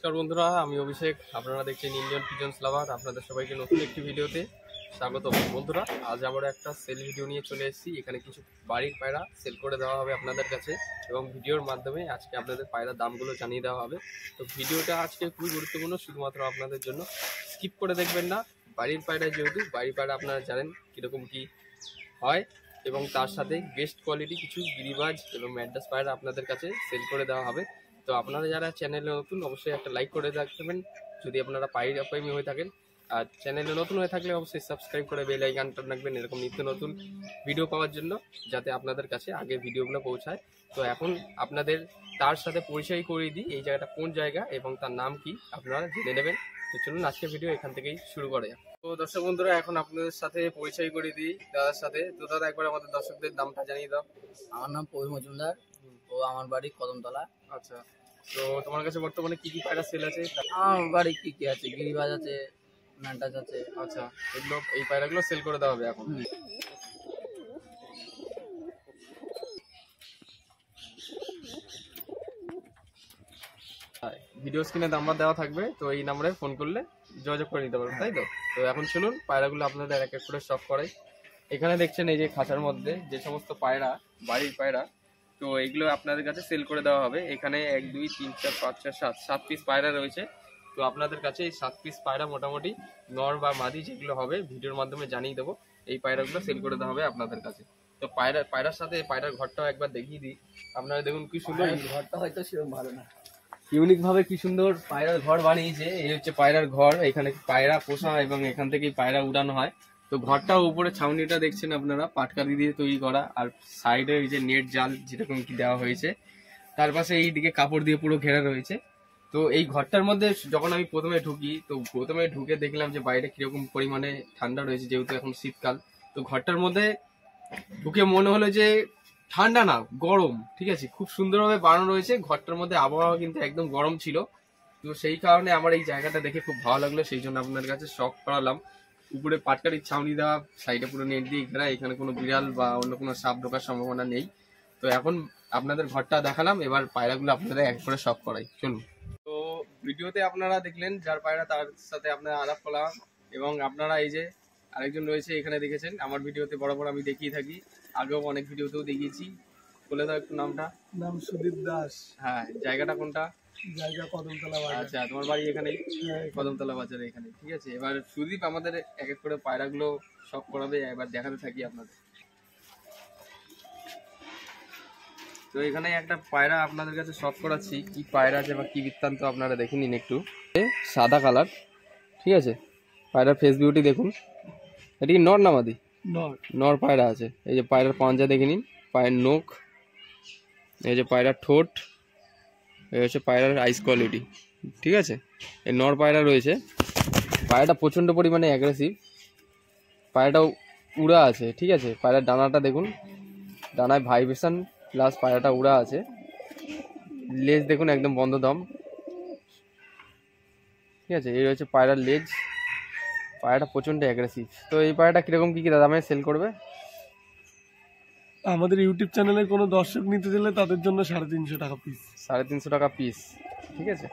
নমস্কার বন্ধুরা, আমি অভিষেক। আপনারা দেখছেন ইন্ডিয়ান পিজন্স লাভার। আপনাদের সবাইকে নতুন একটি ভিডিওতে স্বাগত। বন্ধুরা, আজ আমরা একটা সেল ভিডিও নিয়ে চলে এসেছি। এখানে কিছু বাড়ির পায়রা সেল করে দেওয়া হবে আপনাদের কাছে, এবং ভিডিওর মাধ্যমে আজকে আপনাদের পায়রার দামগুলো জানিয়ে দেওয়া হবে। তো ভিডিওটা আজকে খুবই গুরুত্বপূর্ণ, শুধুমাত্র আপনাদের জন্য। স্কিপ করে দেখবেন না। বাড়ির পায়রা, যেহেতু বাড়ির পায়রা আপনারা জানেন কীরকম কী হয়, এবং তার সাথে বেস্ট কোয়ালিটি কিছু গিরিবাজ এবং ম্যাড্রাস পায়রা আপনাদের কাছে সেল করে দেওয়া হবে। তো আপনারা যারা চ্যানেলে নতুন, অবশ্যই একটা লাইক করে রাখবেন যদি আপনারা পায়রা প্রেমী হয়ে থাকেন। আর চ্যানেলে নতুন হয়ে থাকলে অবশ্যই সাবস্ক্রাইব করে বেল আইকনটা রাখবেন, এরকম নিত্য নতুন ভিডিও পাওয়ার জন্য, যাতে আপনাদের কাছে আগে ভিডিওগুলো পৌঁছায়। তো এখন আপনাদের তার সাথে পরিচয় করিয়ে দিই, এই জায়গাটা কোন জায়গা এবং তার নাম কি আপনারা জেনে নেবেন। তো চলুন আজকের ভিডিও এখান থেকেই শুরু করা যাক। তো দর্শক বন্ধুরা, এখন আপনাদের সাথে পরিচয় করিয়ে দিই দাদার সাথে। তো দাদা, একবার আমাদের দর্শকদের নামটা জানিয়ে দাও। আমার নাম প্রবীর মজুমদার ও আমার বাড়ি কদমতলা। আচ্ছা, তো তোমার কাছে বর্তমানে কি কি পায়রা সেল আছে? আমার বাড়ি কি কি আছে, গিরিবাজ আছে, ম্যান্টাস আছে। আচ্ছা, এগুলো এই পায়রাগুলো সেল করে দেওয়া হবে এখন। ভিডিও স্ক্রিনে নাম্বার দেওয়া থাকবে, তো এই নাম্বারে ফোন করলে যোগাযোগ করে নিতে পারবেন, তাই তো? তো এখন চলুন পায়রাগুলো আপনাদের এক এক করে সব করাই। এখানে দেখছেন এই যে খাঁচার মধ্যে যে সমস্ত পায়রা, বাড়ির পায়রা, তো এইগুলো আপনাদের কাছে সেল করে দেওয়া হবে। এখানে 1 2 3 4 5 6 7 পিস পায়রা রয়েছে। তো আপনাদের কাছে এই 7 পিস পায়রা মোটামুটি নর বা মাদি যেগুলো হবে ভিডিওর মাধ্যমে জানিয়ে দেবো। এই পায়রাগুলো সেল করে দেওয়া হবে আপনাদের কাছে। তো পায়রার সাথে পায়রার ঘরটাও একবার দেখিয়ে দিই। আপনারা দেখুন কি সুন্দর ঘরটা, হয়তো সেরকম ভালো না, ইউনিক ভাবে কি সুন্দর পায়রার ঘর বানিয়েছে। এই হচ্ছে পায়রার ঘর, এখানে পায়রা পোষা এবং এখান থেকেই পায়রা উড়ানো হয়। তো ঘরটাও উপরে ছাউনিটা দেখছেন আপনারা পাটকারি দিয়ে তৈরি করা, আর সাইডে এই যে নেট জাল যেরকম কি দেওয়া হয়েছে, তার পাশে এই দিকে কাপড় দিয়ে পুরো ঘেরা রয়েছে। তো এই ঘরটার মধ্যে যখন আমি প্রথমে ঢুকি, তো প্রথমে ঢুকে দেখলাম যে বাইরে কিরকম পরিমাণে ঠান্ডা রয়েছে, যেহেতু এখন শীতকাল। তো ঘরটার মধ্যে ঢুকে মনে হলো যে ঠান্ডা না, গরম। ঠিক আছে, খুব সুন্দরভাবে বানানো রয়েছে। ঘরটার মধ্যে আবহাওয়া কিন্তু একদম গরম ছিল। তো সেই কারণে আমার এই জায়গাটা দেখে খুব ভালো লাগলো, সেই জন্য আপনার কাছে শখ করালাম। উপরে পাটকারির ছাউনি দেওয়া, সাইডে পুরো নেট দিয়ে ঘেরা, এখানে কোনো বিড়াল বা অন্য কোনো সাপ ঢোকার সম্ভাবনা নেই। তো এখন আপনাদের ঘরটা দেখালাম, এবার পায়রাগুলো আপনারা এক করে শখ করাই, চলুন। তো ভিডিওতে আপনারা দেখলেন যার পায়রা, তার সাথে আপনারা আলাপ করলাম। এবং আপনারা এই যে আরেকজন রয়েছে এখানে দেখেছেন, আমার ভিডিওতে বরাবর আমি দেখিয়ে থাকি, আগেও অনেক ভিডিওতেও দেখিয়েছি। বলে দাও একটু নামটা। নাম সুদীপ দাস। হ্যাঁ, জায়গাটা কোনটা? জায়গা কদমতলা বাজার। আচ্ছা, তোমার বাড়ি এখানেই, কদমতলা বাজারে এখানে। ঠিক আছে, এবার সুদীপ আমাদের এক এক করে পায়রাগুলো শখ করাবে, এবার দেখাতে থাকি আপনাদের। তো এখানে একটা পায়রা আপনাদের কাছে শখ করাচ্ছি, কি পায়রা আছে বা কি বৃত্তান্ত আপনারা দেখে নিন একটু। সাদা কালার, ঠিক আছে, পায়রার ফেস বিউটি দেখুন। এটা কি নর না মাদি? নর পায়রা আছে। এই যে পায়রার পাঞ্জা দেখে নিন, পায়ের নখ, এই যে পায়রার ঠোঁট, এই হচ্ছে পায়রার আইস কোয়ালিটি। ঠিক আছে, এই নর পায়রা রয়েছে। পায়রাটা প্রচণ্ড পরিমাণে অ্যাগ্রেসিভ, পায়রাটাও উড়া আছে। ঠিক আছে, পায়রার ডানাটা দেখুন, ডানায় ভাইব্রেশন প্লাস পায়রাটা উড়া আছে। লেজ দেখুন একদম বন্ধ দম। ঠিক আছে, এই হচ্ছে পায়রার লেজ। পায়রাটা প্রচণ্ড অ্যাগ্রেসিভ। তো এই পায়রাটা কীরকম কী দামে সেল করবে? আমাদের ইউটিউব চ্যানেলে কোনো দর্শক নিতে চাইলে তাদের জন্য 350 টাকা পিস। 350 টাকা পিস। ঠিক আছে,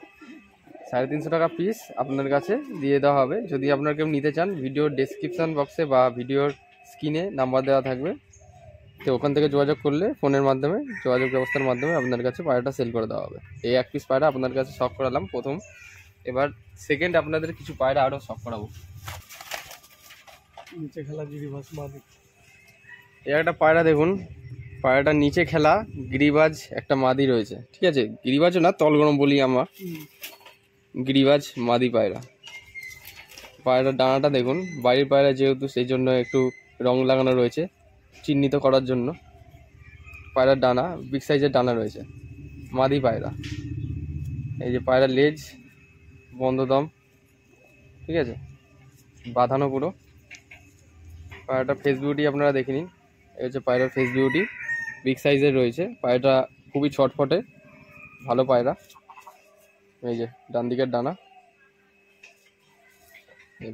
350 টাকা পিস আপনার কাছে দিয়ে দেওয়া হবে। যদি আপনারা কেউ নিতে চান, ভিডিওর ডেসক্রিপশান বক্সে বা ভিডিওর স্ক্রিনে নাম্বার দেওয়া থাকবে, তো ওখান থেকে যোগাযোগ করলে ফোনের মাধ্যমে, যোগাযোগ ব্যবস্থার মাধ্যমে আপনার কাছে পায়রাটা সেল করে দেওয়া হবে। এই এক পিস পায়রা আপনার কাছে শখ করালাম প্রথম। এবার সেকেন্ড আপনাদের কিছু পায়রা আরও শখ করাবো। নিচে খেলা গিরিবাজ মাদি। এই একটা পায়রা দেখুন, পায়রাটার নিচে খেলা গিরিবাজ একটা মাদি রয়েছে। ঠিক আছে, গিরিবাজও না, তলগরম বলি আমরা, গিরিবাজ মাদি পায়রা। পায়রার ডানাটা দেখুন, বাড়ির পায়রা যেহেতু সেই জন্য একটু রং লাগানো রয়েছে চিহ্নিত করার জন্য। পায়রার ডানা বিগ সাইজের ডানা রয়েছে, মাদি পায়রা। এই যে পায়রার লেজ বন্ধ দম, ঠিক আছে, বাঁধানো পুরো। পায়রাটা ফেস বিউটি আপনারা দেখে নিন, এই হচ্ছে পায়রার ফেস বিউটি, বিগ সাইজের রয়েছে। পায়রাটা খুবই ছটফটে, ভালো পায়রা। এই যে ডান দিকের ডানা।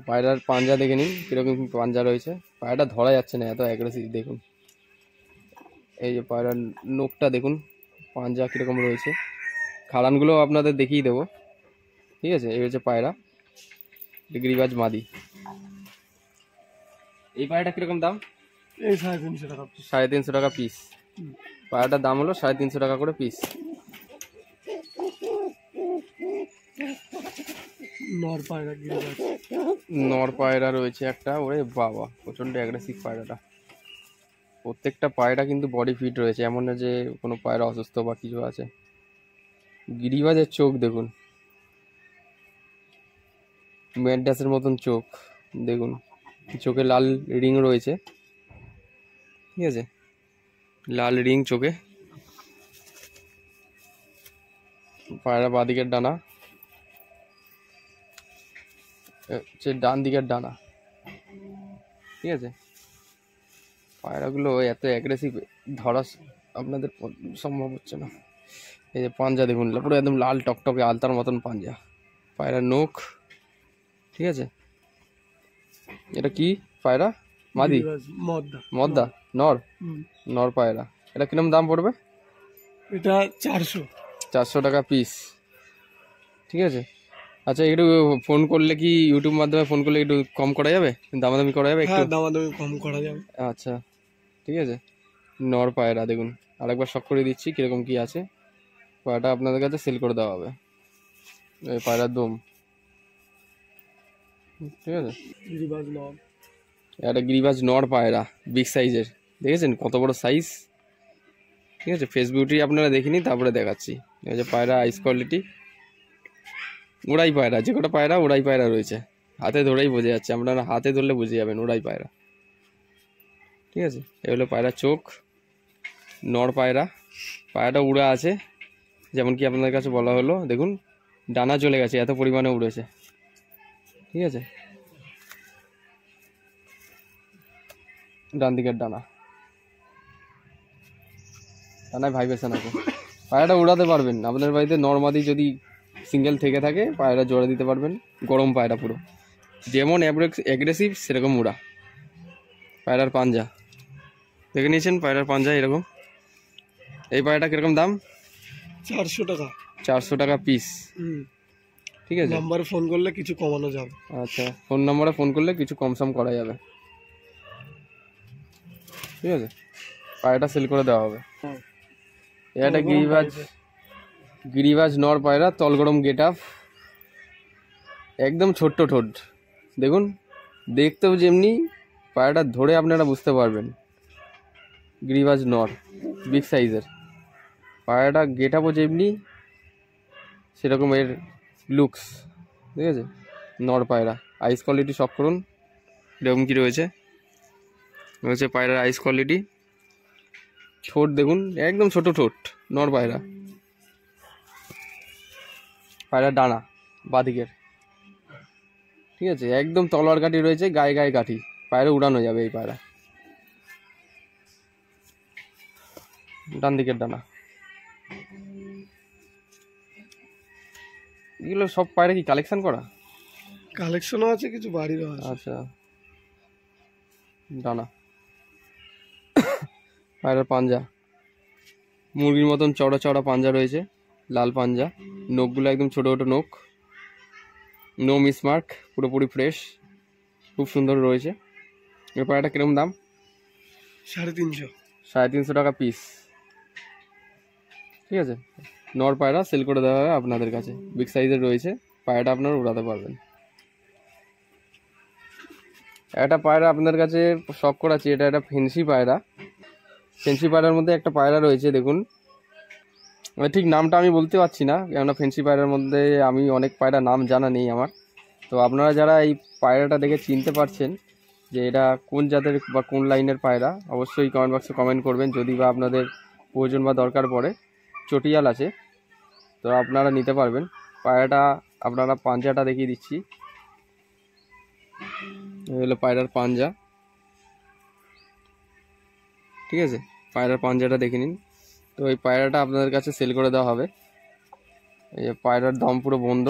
পায়রার পাঞ্জা দেখে নিন কীরকম পাঞ্জা রয়েছে, পায়রাটা ধরা যাচ্ছে না, এত অ্যাগ্রেসিভ দেখুন। এই যে পায়রার নোকটা দেখুন, পাঞ্জা কীরকম রয়েছে। খাড়ানগুলো আপনাদের দেখিয়ে দেবো। ঠিক আছে, এই হচ্ছে পায়রা, গিরিবাজ মাদি। এই পায়রাটা কিরকম দাম? এই 350 টাকা পিস। 350 টাকা পিস। পায়রাটার দাম হলো 350 টাকা করে পিস। নর পায়রা গিরিবাজ। নর পায়রা রয়েছে একটা, ওরে বাবা প্রচন্ড অ্যাগ্রেসিভ পায়রাটা। প্রত্যেকটা পায়রা কিন্তু বডি ফিট রয়েছে, এমন না যে কোনো পায়রা অসুস্থ বা কিছু আছে। গিরিবাজের চোখ দেখুন, ম্যাডাসের মতন চোখ দেখুন, চোখে লাল রিং রয়েছে, ঠিক আছে, লাল রিং চোখে। পায়রা বাঁদিকের ডানা, হচ্ছে ডান দিকের ডানা, ঠিক আছে। পায়রাগুলো এত অ্যাগ্রেসিভ, ধরা আপনাদের সম্ভব হচ্ছে না। এই যে পাঞ্জা দেখুন, পুরো একদম লাল টকটকে আলতার মতন পাঞ্জা। পায়রার নখ, ঠিক আছে। এটা কি পায়রা? মাদি? গিরিবাজ মদ্দা। মদ্দা? নর? হুম। নর পায়রা। এটা কিরম দাম পড়বে? এটা 400। 400 টাকা পিস, ঠিক আছে। আচ্ছা, একটু ফোন করলে কি, ইউটিউব মাধ্যমে ফোন করলে একটু কম করা যাবে, দামাদামি করা যাবে একটু? হ্যাঁ, দামাদামি কম করা যাবে। আচ্ছা ঠিক আছে। নর পায়রা দেখুন, আরেকবার শখ করে দিচ্ছি কিরকম কি আছে। পায়রাটা আপনাদের কাছে সেল করে দেওয়া হবে। এই পায়রার দম, ঠিক আছে। গিরিবাজ নর। একটা গিরিবাজ নর পায়রা, বিগ সাইজের, দেখেছেন কত বড় সাইজ, ঠিক আছে। ফেস বিউটি আপনারা দেখিনি, তারপরে দেখাচ্ছি। এই যে পায়রা আইস কোয়ালিটি, ওড়াই পায়রা, যে কটা পায়রা ওড়াই পায়রা রয়েছে, হাতে ধরেই বোঝা যাচ্ছে, আপনারা হাতে ধরলে বুঝে যাবেন ওড়াই পায়রা, ঠিক আছে। এ হলো পায়রা চোখ, নর পায়রা। পায়রাটা উড়া আছে, যেমন কি আপনাদের কাছে বলা হলো, দেখুন ডানা চলে গেছে, এত পরিমাণে উড়েছে, ঠিক আছে। ডান দিকের ডানা, ডানায় ভাইব্রেশন আছে। পায়রাটা উড়াতে পারবেন, আপনাদের বাড়িতে নর্মাদি যদি সিঙ্গেল থেকে থাকে পায়রা জোড়া দিতে পারবেন। গরম পায়রা পুরো, যেমন অ্যাগ্রেসিভ সেরকম উড়া। পায়রার পাঞ্জা দেখে নিয়েছেন, পায়রার পাঞ্জা এরকম। এই পায়রাটা কিরকম দাম? 400 টাকা। 400 টাকা পিস, ঠিক আছে। নাম্বারে ফোন করলে কিছু কমানো যাবে। আচ্ছা, ফোন নম্বরে ফোন করলে কিছু কমসম করা যাবে, ঠিক আছে। পায়রাটা সেল করে দেওয়া হবে। এটা গিরিবাজ নর পায়রা, তলগরম গেট আপ, একদম ছোট্ট ঠোঁট দেখুন, দেখতেও যেমনি, পায়রাটা ধরে আপনারা বুঝতে পারবেন গিরিবাজ নর, বিগ সাইজের। পায়রাটা গেট আপও যেমনি সেরকম এর লুকস, ঠিক আছে। নর পায়রা, আইস কোয়ালিটি শখ করুন এরকম কি রয়েছে, রয়েছে পায়রার আইস কোয়ালিটি। ঠোঁট দেখুন, একদম ছোট ঠোঁট, নর পায়রা। পায়রার ডানা বাঁদিকের, ঠিক আছে, একদম তলোয়ার কাঠি রয়েছে, গায়ে গায়ে কাঠি, পায়রা উড়ানো যাবে এই পায়রা। ডান দিকের ডানা। এগুলো সব পায়রা কি কালেকশন করা? কালেকশনও আছে, কিছু বাড়িরও আছে। আচ্ছা, ডানা। পায়রার পাঞ্জা, মুরগির মতন চওড়া চওড়া পাঞ্জা রয়েছে, লাল পাঞ্জা, নখগুলো একদম ছোটো ছোটো নখ, নো মিসমার্ক, পুরোপুরি ফ্রেশ, খুব সুন্দর রয়েছে। এই পায়রাটা কিরকম দাম? 350। 350 টাকা পিস, ঠিক আছে। নর পায়রা সেল করে দেওয়া হবে আপনাদের কাছে, বিগ সাইজের রয়েছে, পায়রাটা আপনারা উড়াতে পারবেন। একটা পায়রা আপনাদের কাছে শখ করাচ্ছি, এটা একটা ফেন্সি পায়রা। ফেন্সি পায়রার মধ্যে একটা পায়রা রয়েছে দেখুন, ঠিক নামটা আমি বলতে পারছি না, কেননা ফেন্সি পায়রার মধ্যে আমি অনেক পায়রা নাম জানা নেই আমার। তো আপনারা যারা এই পায়রাটা দেখে চিনতে পারছেন যে এটা কোন জাতের বা কোন লাইনের পায়রা, অবশ্যই কমেন্ট বক্সে কমেন্ট করবেন। যদি বা আপনাদের প্রয়োজন বা দরকার পড়ে, চটিয়াল আছে, তো আপনারা নিতে পারবেন। পায়রাটা আপনারা পাঞ্জাটা দেখিয়ে দিচ্ছি, এই হলো পায়রার পাঞ্জা, ঠিক আছে। পায়রার পাঞ্জাটা দেখে নিন। তো এই পায়রাটা আপনাদের কাছে সেল করে দেওয়া হবে। এই যে পায়রার দম পুরো বন্ধ।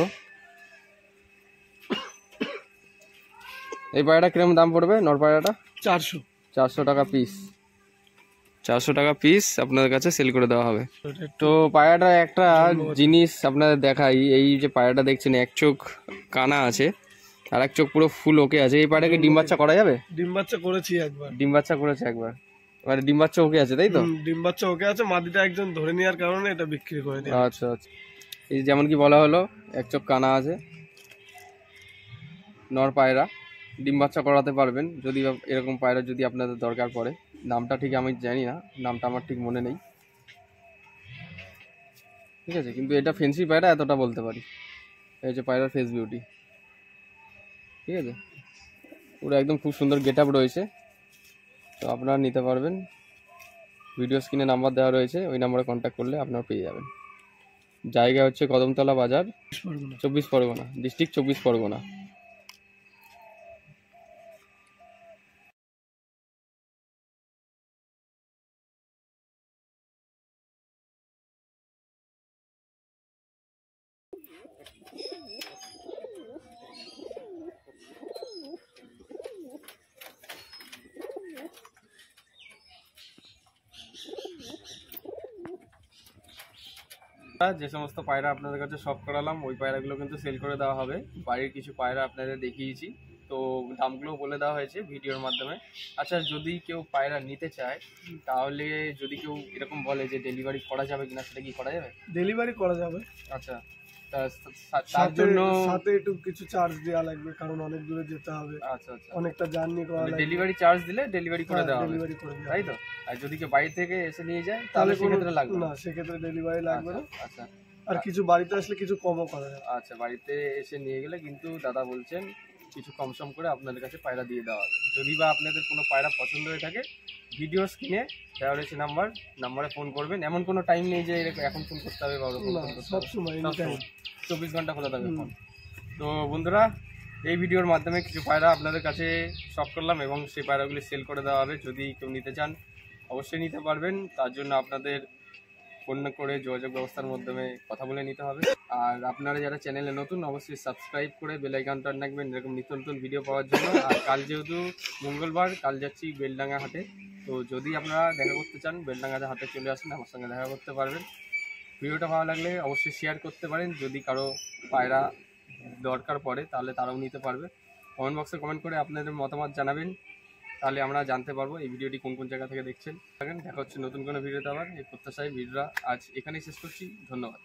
এই পায়রাটা কিরকম দাম পড়বে? নর পায়রাটা 400। 400 টাকা পিস, 400 টাকা পিস আপনাদের কাছে সেল করে দেওয়া হবে। তো পায়রাটা একটা জিনিস আপনাদের দেখাই, এই যে পায়রাটা দেখছেন এক চোখ কানা আছে আর এক চোখ পুরো ফুল ওকে আছে। এই পায়রাকে ডিম বাচ্চা করা যাবে? ডিম বাচ্চা করেছি একবার। ডিম বাচ্চা করেছে একবার, মানে ডিম বাচ্চা ওকে আছে তাই তো? ডিম বাচ্চা ওকে আছে, মাদিটা একজন ধরে নেওয়ার কারণে এটা বিক্রি করে দিই। আচ্ছা আচ্ছা। এই যেমন কি বলা হলো এক চোখ কানা আছে, নর পায়রা, ডিম বাচ্চা করাতে পারবেন যদি এরকম পায়রা যদি আপনাদের দরকার পড়ে। নামটা ঠিক আমি জানি না, নামটা আমার ঠিক মনে নেই, ঠিক আছে, কিন্তু এটা ফেন্সি পায়রা এতটা বলতে পারি। এই হচ্ছে পায়রার ফেস বিউটি, ঠিক আছে, পুরো একদম খুব সুন্দর গেট আপ রয়েছে। তো আপনারা নিতে পারবেন, ভিডিও স্ক্রিনে নাম্বার দেওয়া রয়েছে, ওই নাম্বারে কন্ট্যাক্ট করলে আপনারা পেয়ে যাবেন। জায়গা হচ্ছে কদমতলা বাজার, 24 পরগনা, ডিস্ট্রিক্ট 24 পরগনা। যে সমস্ত পায়রা আপনাদের কাছে শখ করালাম ওই পায়রাগুলো কিন্তু সেল করে দেওয়া হবে। বাড়ির কিছু পায়রা আপনাদের দেখিয়েছি, তো দামগুলো বলে দেওয়া হয়েছে ভিডিওর মাধ্যমে। আচ্ছা, যদি কেউ পায়রা নিতে চায় তাহলে যদি কেউ এরকম বলে যে ডেলিভারি করা যাবে কিনা, সেটা কি করা যাবে? ডেলিভারি করা যাবে। আচ্ছা, তার জন্য সাথে একটু কিছু চার্জ দেওয়া লাগবে, কারণ অনেক দূরে যেতে হবে। আচ্ছা আচ্ছা, অনেকটা জার্নি করা লাগবে। ডেলিভারি চার্জ দিলে ডেলিভারি করে দেওয়া হবে, ডেলিভারি করে দেওয়া তাই তো? আর যদি কেউ বাড়ি থেকে এসে নিয়ে যায় তাহলে সেক্ষেত্রে লাগবে না, সেক্ষেত্রে ডেলিভারি লাগবে না। আচ্ছা আর কিছু বাড়িতে আসলে কিছু কমও করা যাবে। আচ্ছা, বাড়িতে এসে নিয়ে গেলে কিন্তু দাদা বলছেন কিছু কম সম করে আপনাদের কাছে পায়রা দিয়ে দেওয়া হবে। যদি বা আপনাদের কোনো পায়রা পছন্দ হয়ে থাকে, ভিডিও স্ক্রিনে দেওয়া রয়েছে নাম্বারে ফোন করবেন। এমন কোনো টাইম নেই যে এখন ফোন করতে হবে বা ওরকম ফোন করতে হবে, সবসময় 24 ঘন্টা খোলা থাকবে ফোন। তো বন্ধুরা, এই ভিডিওর মাধ্যমে কিছু পায়রা আপনাদের কাছে শখ করলাম এবং সেই পায়রাগুলি সেল করে দেওয়া হবে। যদি কেউ নিতে চান অবশ্যই নিতে পারবেন, তার জন্য আপনাদের ফোন করে যোগাযোগ ব্যবস্থার মাধ্যমে কথা বলে নিতে হবে। আর আপনারা যারা চ্যানেলে নতুন অবশ্যই সাবস্ক্রাইব করে বেল আইকনটা রাখবেন এরকম নিত্য নতুন ভিডিও পাওয়ার জন্য। আর কাল যেহেতু মঙ্গলবার, কাল যাচ্ছি বেলডাঙ্গা হাটে, তো যদি আপনারা দেখা করতে চান বেলডাঙ্গা হাটে চলে আসেন, আমার সঙ্গে দেখা করতে পারবেন। ভিডিওটা ভালো লাগলে অবশ্যই শেয়ার করতে পারেন, যদি কারো পায়রা দরকার পড়ে তাহলে তারাও নিতে পারবে। কমেন্ট বক্সে কমেন্ট করে আপনাদের মতামত জানাবেন, তাহলে আমরা জানতে পারবো এই ভিডিওটি কোন কোন জায়গা থেকে দেখছেন। দেখা হচ্ছে নতুন কোনো ভিডিওতে আবার। এই প্রত্যাশায় ভিডিওটা আজ এখানেই শেষ করছি। ধন্যবাদ।